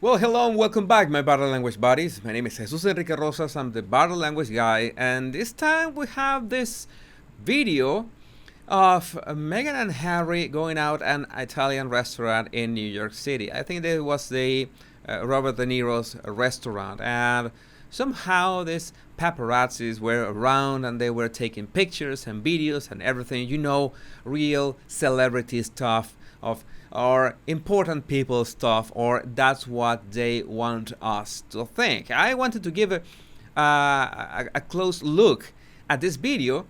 Well, hello and welcome back, my body language buddies. My name is Jesus Enrique Rosas. I'm the body language guy, and this time we have this video of Meghan and Harry going out an Italian restaurant in New York City. I think it was the Robert De Niro's restaurant, and somehow these paparazzis were around and they were taking pictures and videos and everything. You know, real celebrity stuff of or important people stuff, or that's what they want us to think. I wanted to give a close look at this video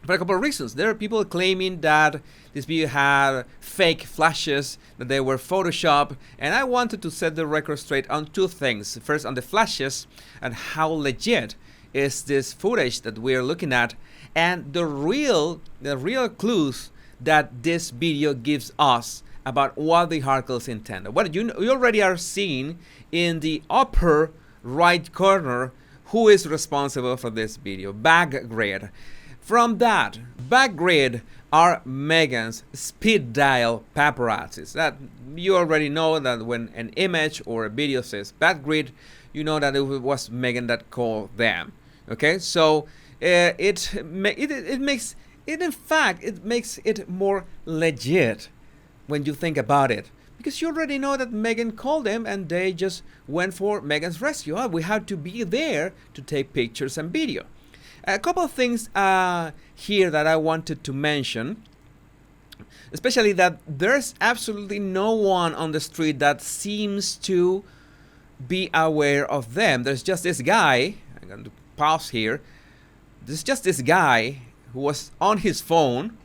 for a couple of reasons. There are people claiming that this video had fake flashes, that they were Photoshop, and I wanted to set the record straight on two things. First, on the flashes and how legit is this footage that we're looking at, and the real clues that this video gives us about what the Harkles intended. What you already are seeing in the upper right corner who is responsible for this video. Backgrid. From that backgrid are Meghan's speed dial paparazzis. That you already know that when an image or a video says backgrid, you know that it was Meghan that called them. Okay, so it makes it more legit when you think about it, because you already know that Meghan called them and they just went for Meghan's rescue. Oh, we had to be there to take pictures and video. A couple of things here that I wanted to mention, especially that there's absolutely no one on the street that seems to be aware of them. There's just this guy. I'm going to pause here. There's just this guy who was on his phone,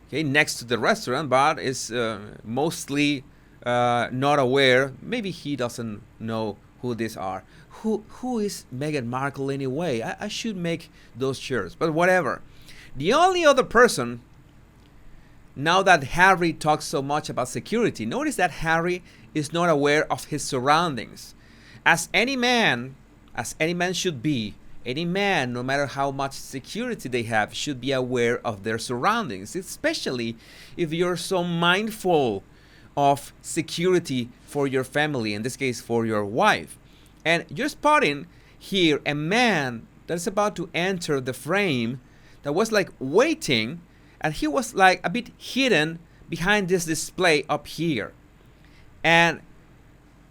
okay, next to the restaurant, but is mostly not aware. Maybe he doesn't know who these are. Who is Meghan Markle anyway? I should make those shirts, but whatever. The only other person, now that Harry talks so much about security, notice that Harry is not aware of his surroundings. As any man should be, any man, no matter how much security they have, should be aware of their surroundings, especially if you're so mindful of security for your family, in this case for your wife. And you're spotting here a man that's about to enter the frame that was like waiting, and he was like a bit hidden behind this display up here. And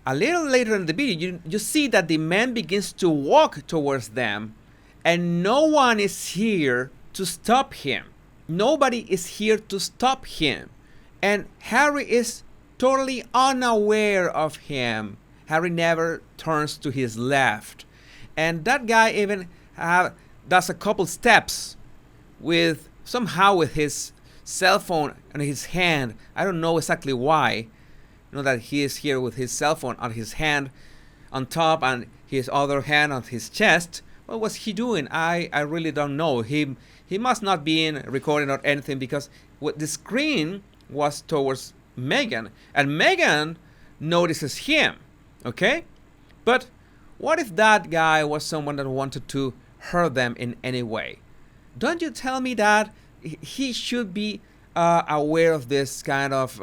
a little later in the video, you see that the man begins to walk towards them, and no one is here to stop him. Nobody is here to stop him. And Harry is totally unaware of him. Harry never turns to his left. And that guy even does a couple steps with his cell phone in his hand. I don't know exactly why. You know that he is here with his cell phone on his hand on top and his other hand on his chest. What was he doing? I really don't know. He must not be in recording or anything, because the screen was towards Meghan, and Meghan notices him. Okay? But what if that guy was someone that wanted to hurt them in any way? Don't you tell me that he should be aware of this kind of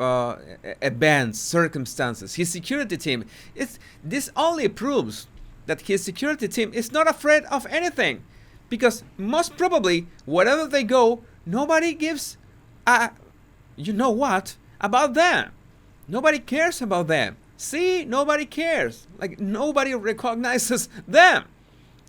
events, circumstances. His security team, this only proves that his security team is not afraid of anything, because most probably wherever they go, nobody gives you know what about them. Nobody cares about them. See, nobody cares. Like, nobody recognizes them.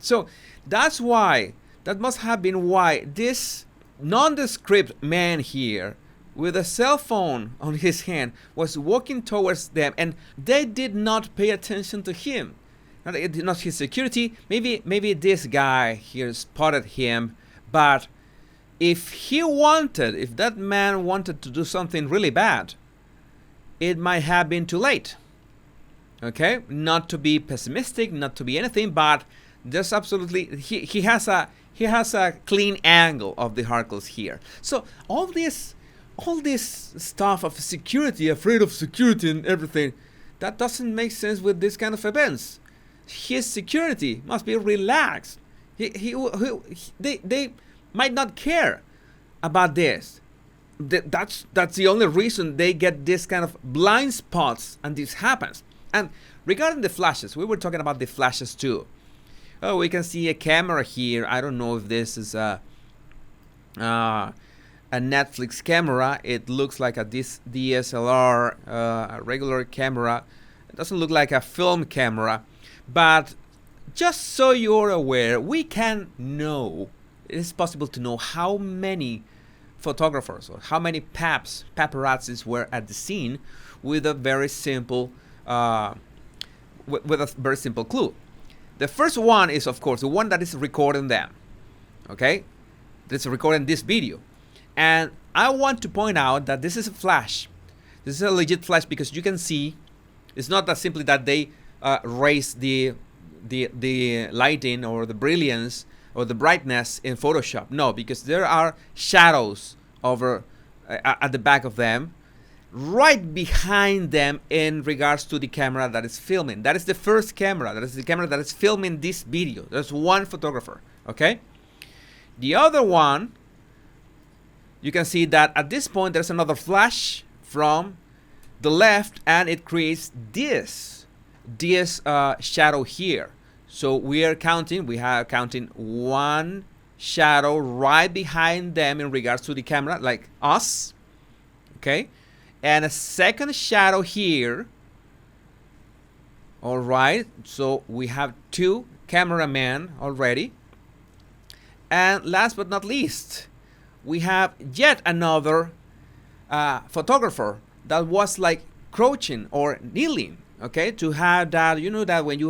So that's why, that must have been why this nondescript man here with a cell phone on his hand was walking towards them, and they did not pay attention to him. Not his security. Maybe this guy here spotted him, but if that man wanted to do something really bad, it might have been too late. Okay, not to be pessimistic, not to be anything, but there's absolutely he has a clean angle of the Harkles here. So all this stuff of security, afraid of security and everything, that doesn't make sense with this kind of events. His security must be relaxed. They might not care about this. That's the only reason they get this kind of blind spots and this happens. And regarding the flashes, we were talking about the flashes too. Oh, we can see a camera here. I don't know if this is a Netflix camera. It looks like a DSLR, a regular camera. It doesn't look like a film camera, but just so you're aware, we can know, it is possible to know how many photographers or how many paparazzis were at the scene with a very simple with a very simple clue. The first one is, of course, the one that is recording them. Okay, that's recording this video, and I want to point out that this is a flash. This is a legit flash because you can see it's not that simply that they raise the lighting or the brilliance or the brightness in Photoshop. No, because there are shadows over at the back of them, right behind them in regards to the camera that is filming. That is the first camera. That is the camera that is filming this video. There's one photographer. Okay. The other one, you can see that at this point there's another flash from the left, and it creates this shadow here. So we are counting. We have counting one shadow right behind them in regards to the camera, like us. Okay. And a second shadow here. All right, so we have two cameramen already. And last but not least, we have yet another photographer that was like crouching or kneeling. Okay, to have that, you know that when you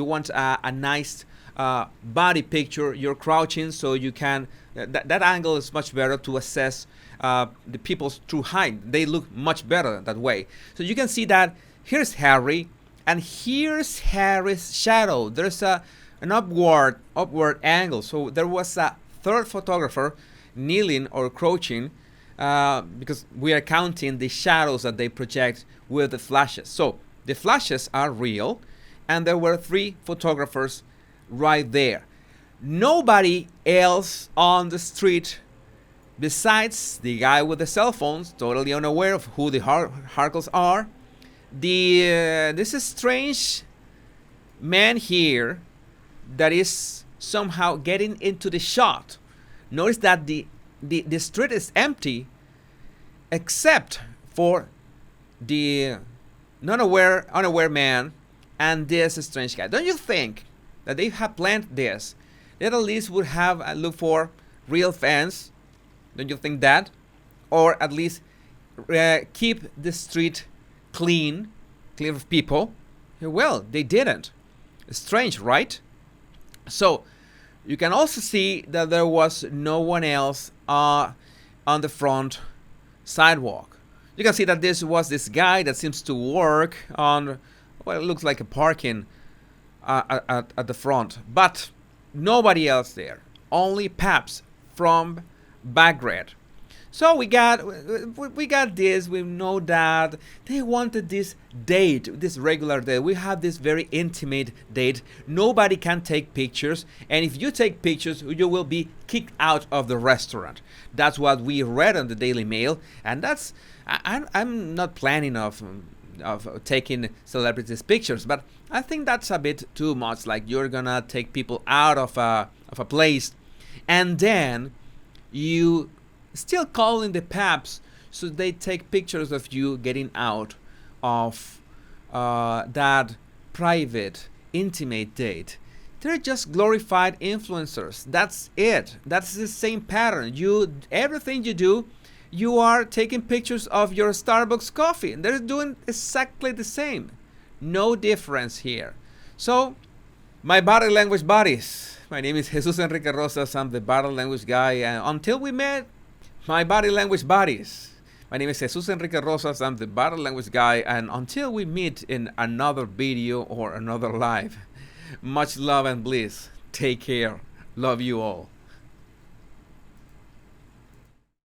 want a nice body picture, you're crouching, so you can that angle is much better to assess the people's true height. They look much better that way. So you can see that here's Harry, and here's Harry's shadow. There's an upward angle. So there was a third photographer kneeling or crouching because we are counting the shadows that they project with the flashes. So the flashes are real, and there were three photographers right there. Nobody else on the street besides the guy with the cell phones, totally unaware of who the Harkles are. This is strange man here that is somehow getting into the shot. Notice that the street is empty except for the unaware man and this strange guy. Don't you think that they have planned this? They at least would have looked for real fans. Don't you think that? Or at least keep the street clean of people. Well, they didn't. It's strange, right? So you can also see that there was no one else on the front sidewalk. You can see that this was this guy that seems to work on, well, it looks like a parking at the front, but nobody else there. Only Paps from Bagrat. So we got this. We know that they wanted this date, this regular date. We have this very intimate date. Nobody can take pictures, and if you take pictures, you will be kicked out of the restaurant. That's what we read on the Daily Mail, and that's I'm not planning of taking celebrities' pictures, but I think that's a bit too much. Like, you're gonna take people out of a place, and then you still calling the Paps so they take pictures of you getting out of that private, intimate date. They're just glorified influencers. That's it. That's the same pattern. Everything you do, you are taking pictures of your Starbucks coffee. They're doing exactly the same. No difference here. So, my body language buddies. My name is Jesus Enrique Rosas. I'm the body language guy. And until we met, my body language buddies. My name is Jesus Enrique Rosas. I'm the body language guy. And until we meet in another video or another live, much love and bliss. Take care. Love you all.